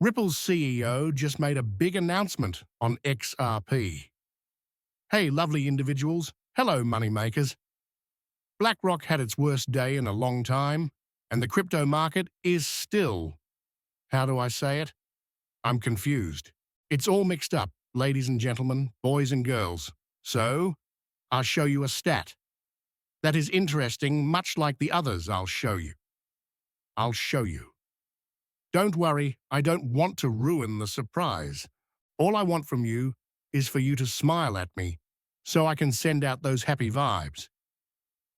Ripple's CEO just made a big announcement on XRP. Hey, lovely individuals. Hello, moneymakers. BlackRock had its worst day in a long time, and the crypto market is still, how do I say it? I'm confused. It's all mixed up, ladies and gentlemen, boys and girls. So, I'll show you a stat that is interesting, much like the others I'll show you. I'll show you. Don't worry, I don't want to ruin the surprise. All I want from you is for you to smile at me so I can send out those happy vibes.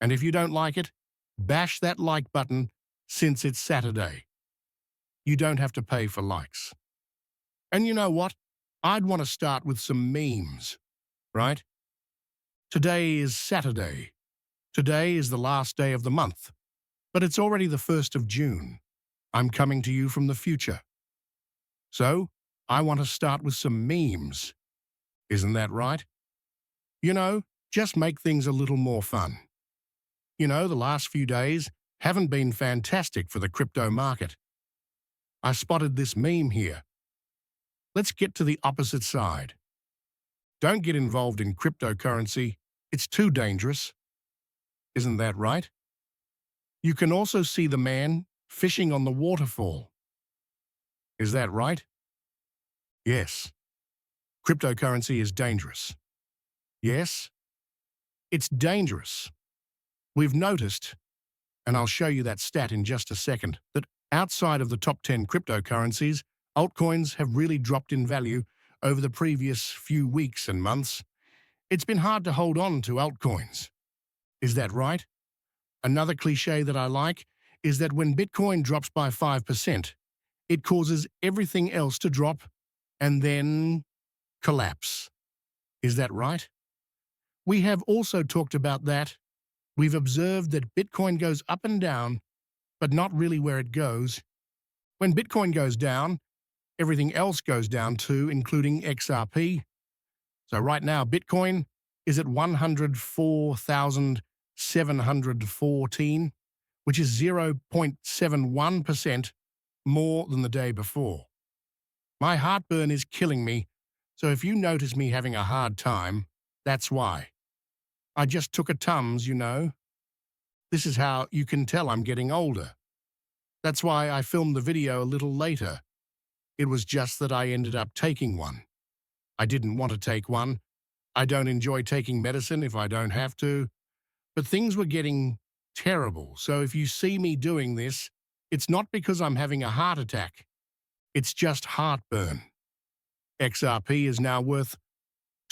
And if you don't like it, bash that like button since it's Saturday. You don't have to pay for likes. And you know what? I'd want to start with some memes, right? Today is Saturday. Today is the last day of the month, but it's already the 1st of June. I'm coming to you from the future. So, I want to start with some memes. Isn't that right? You know, just make things a little more fun. You know, the last few days haven't been fantastic for the crypto market. I spotted this meme here. Let's get to the opposite side. Don't get involved in cryptocurrency. It's too dangerous. Isn't that right? You can also see the man fishing on the waterfall. Is that right? Yes. Cryptocurrency is dangerous. Yes, it's dangerous. We've noticed, and I'll show you that stat in just a second, that outside of the top 10 cryptocurrencies, altcoins have really dropped in value over the previous few weeks and months. It's been hard to hold on to altcoins. Is that right? Another cliche that I like is that when Bitcoin drops by 5%, it causes everything else to drop and then collapse. Is that right? We have also talked about that. We've observed that Bitcoin goes up and down, but not really where it goes. When Bitcoin goes down, everything else goes down too, including XRP. So right now, Bitcoin is at 104,714, which is 0.71% more than the day before. My heartburn is killing me, so if you notice me having a hard time, that's why. I just took a Tums, you know. This is how you can tell I'm getting older. That's why I filmed the video a little later. It was just that I ended up taking one. I didn't want to take one. I don't enjoy taking medicine if I don't have to. But things were getting terrible, so if you see me doing this, it's not because I'm having a heart attack. It's just heartburn. XRP is now worth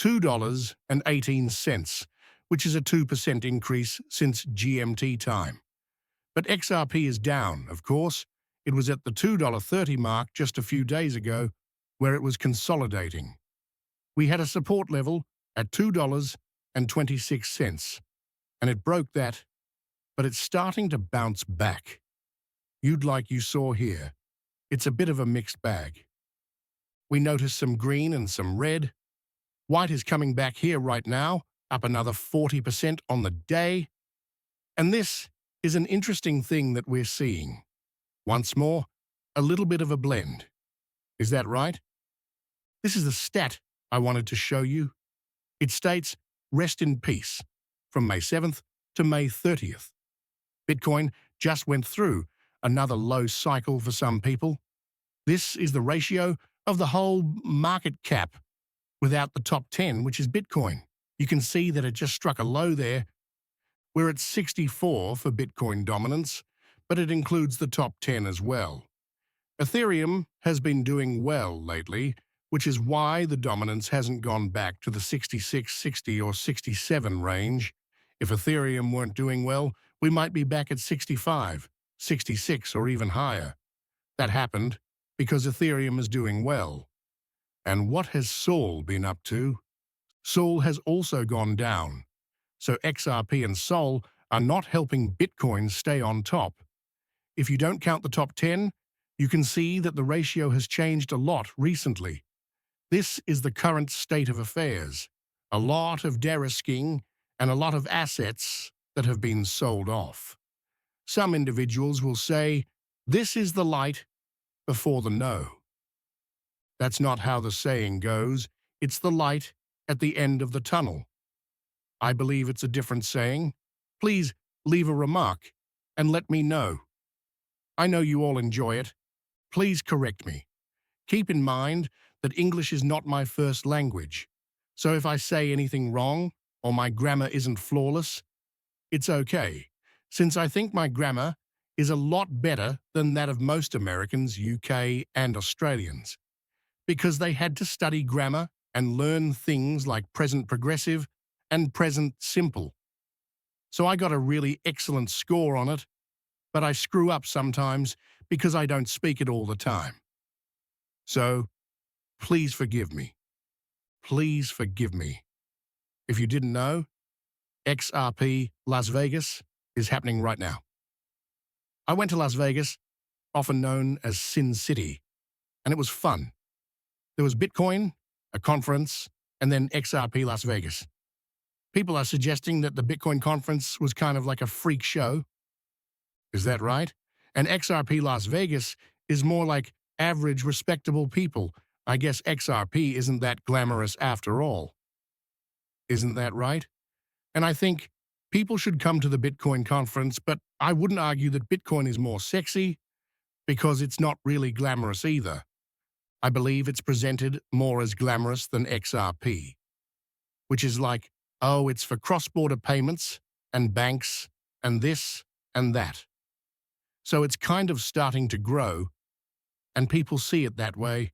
$2.18, which is a 2% increase since GMT time. But XRP is down, of course. It was at the $2.30 mark just a few days ago, where it was consolidating. We had a support level at $2.26, and it broke that, but it's starting to bounce back. Like you saw here, it's a bit of a mixed bag. We noticed some green and some red. White is coming back here right now, up another 40% on the day. And this is an interesting thing that we're seeing. Once more, a little bit of a blend. Is that right? This is the stat I wanted to show you. It states, rest in peace, from May 7th to May 30th. Bitcoin just went through another low cycle for some people. This is the ratio of the whole market cap without the top 10, which is Bitcoin. You can see that it just struck a low there. We're at 64 for Bitcoin dominance, but it includes the top 10 as well. Ethereum has been doing well lately, which is why the dominance hasn't gone back to the 66, 60, or 67 range. If Ethereum weren't doing well, we might be back at 65, 66, or even higher. That happened because Ethereum is doing well. And what has Sol been up to? Sol has also gone down. So XRP and Sol are not helping Bitcoin stay on top. If you don't count the top 10, you can see that the ratio has changed a lot recently. This is the current state of affairs. A lot of de-risking and a lot of assets that have been sold off. Some individuals will say, this is the light before the no. That's not how the saying goes. It's the light at the end of the tunnel. I believe it's a different saying. Please leave a remark and let me know. I know you all enjoy it. Please correct me. Keep in mind that English is not my first language. So if I say anything wrong or my grammar isn't flawless, it's okay, since I think my grammar is a lot better than that of most Americans, UK, and Australians, because they had to study grammar and learn things like present progressive and present simple. So I got a really excellent score on it, but I screw up sometimes because I don't speak it all the time. So, please forgive me. Please forgive me. If you didn't know, XRP Las Vegas is happening right now. I went to Las Vegas, often known as Sin City, and it was fun. There was Bitcoin, a conference, and then XRP Las Vegas. People are suggesting that the Bitcoin conference was kind of like a freak show. Is that right? And XRP Las Vegas is more like average, respectable people. I guess XRP isn't that glamorous after all. Isn't that right? And I think people should come to the Bitcoin conference, but I wouldn't argue that Bitcoin is more sexy because it's not really glamorous either. I believe it's presented more as glamorous than XRP, which is like, oh, it's for cross-border payments and banks and this and that. So it's kind of starting to grow, and people see it that way.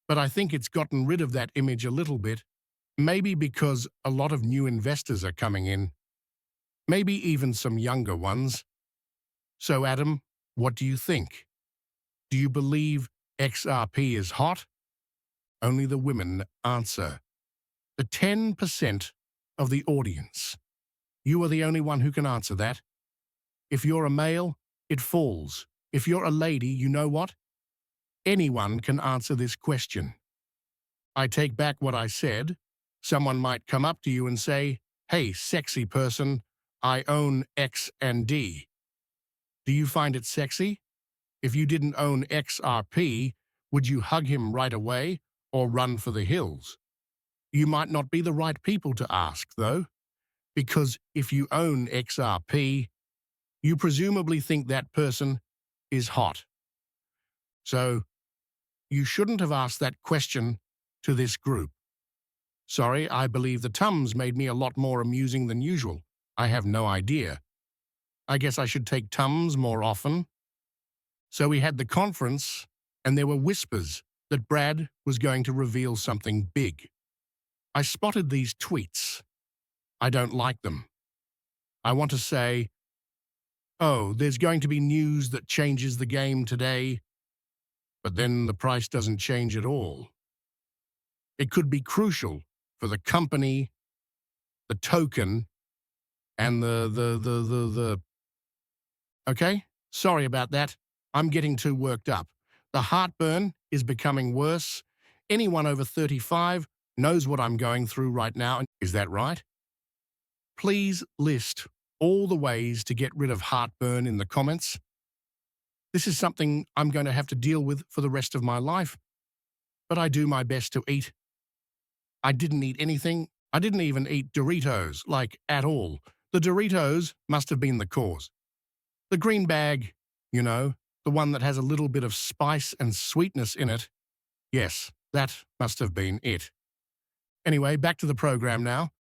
But I think it's gotten rid of that image a little bit, maybe because a lot of new investors are coming in, maybe even some younger ones. So Adam, what do you think? Do you believe XRP is hot? Only the women answer. The 10% of the audience. You are the only one who can answer that. If you're a male, it falls. If you're a lady, you know what? Anyone can answer this question. I take back what I said. Someone might come up to you and say, "Hey, sexy person, I own X and D." Do you find it sexy? If you didn't own XRP, would you hug him right away or run for the hills? You might not be the right people to ask, though, because if you own XRP, you presumably think that person is hot. So, you shouldn't have asked that question to this group. Sorry, I believe the Tums made me a lot more amusing than usual. I have no idea. I guess I should take Tums more often. So we had the conference, and there were whispers that Brad was going to reveal something big. I spotted these tweets. I don't like them. I want to say, oh, there's going to be news that changes the game today, but then the price doesn't change at all. It could be crucial for the company, the token, and the. Okay? Sorry about that. I'm getting too worked up. The heartburn is becoming worse. Anyone over 35 knows what I'm going through right now. Is that right? Please list all the ways to get rid of heartburn in the comments. This is something I'm going to have to deal with for the rest of my life, but I do my best to eat. I didn't eat anything. I didn't even eat Doritos, like, at all. The Doritos must have been the cause. The green bag, you know, the one that has a little bit of spice and sweetness in it. Yes, that must have been it. Anyway, back to the program now.